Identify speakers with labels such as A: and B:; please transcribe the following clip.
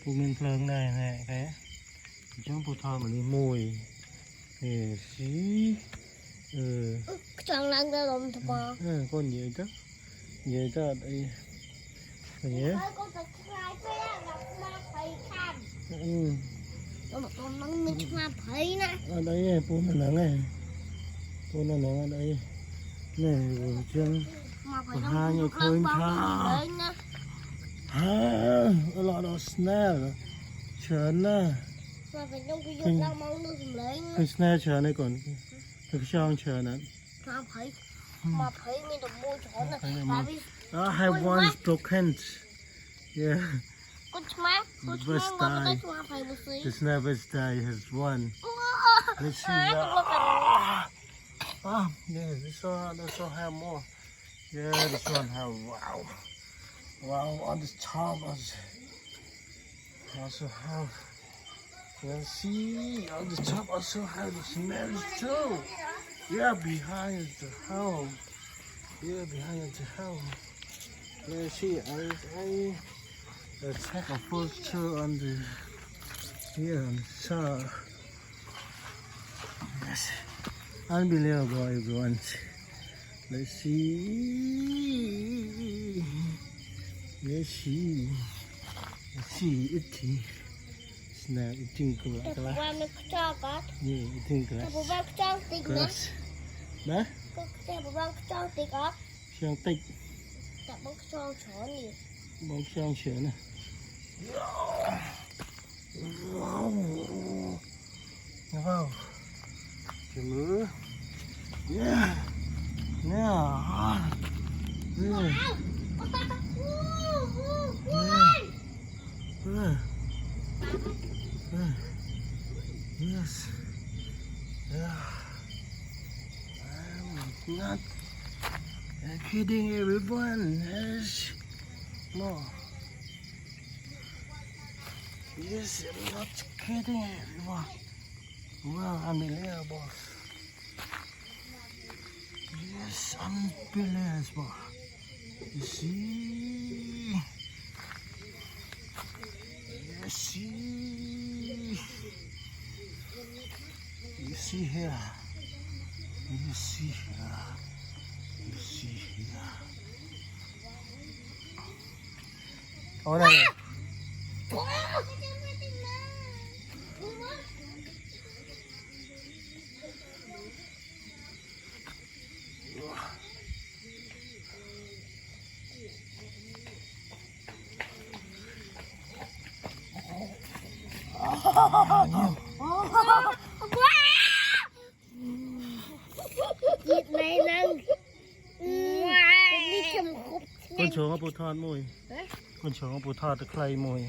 A: phụ mình phơi này này cái trong phụ thọ mà đi mồi để xí
B: chẳng lăng ra lồng thật bò
A: con gì đó đây cái gì
B: con thật lại phải là ma phải tham
A: ừ
B: con nắng mình ma phải nè
A: ở đây phụ mình nắng này phụ nó nắng ở đây này rồi chân hai nhiều khơi tha a lot of snail chớn nè
B: mà phải trong cái dụng đang mong nước lấy
A: cái snail chớn này còn cái xong chớn này
B: mà phải mình được mua chớn này tại vì
A: I have one broken yeah
B: con chma mà phải một xí
A: this never die has one let's see yeah this one have more yeah this one have wow on this top also have let's see on the top also have the snails too yeah behind the house let's see I take a photo on the here on the top yes unbelievable everyone let's see eating snail eating
B: tập qua nó cho có
A: yeah eating
B: tập
A: grass
B: qua cho tí nữa
A: nè
B: tập qua cho tí có
A: sang tích
B: tập qua cho chó nhiều
A: bóng sang sữa này wow cái mưa yeah yes I'm not kidding everyone there's more yes I'm not kidding everyone wow unbelievable yes unbelievable you see you see here oh này
B: Nhiệt này nâng
A: con chó bồ thọt mồi con chó bồ thọtตะไคร่มวย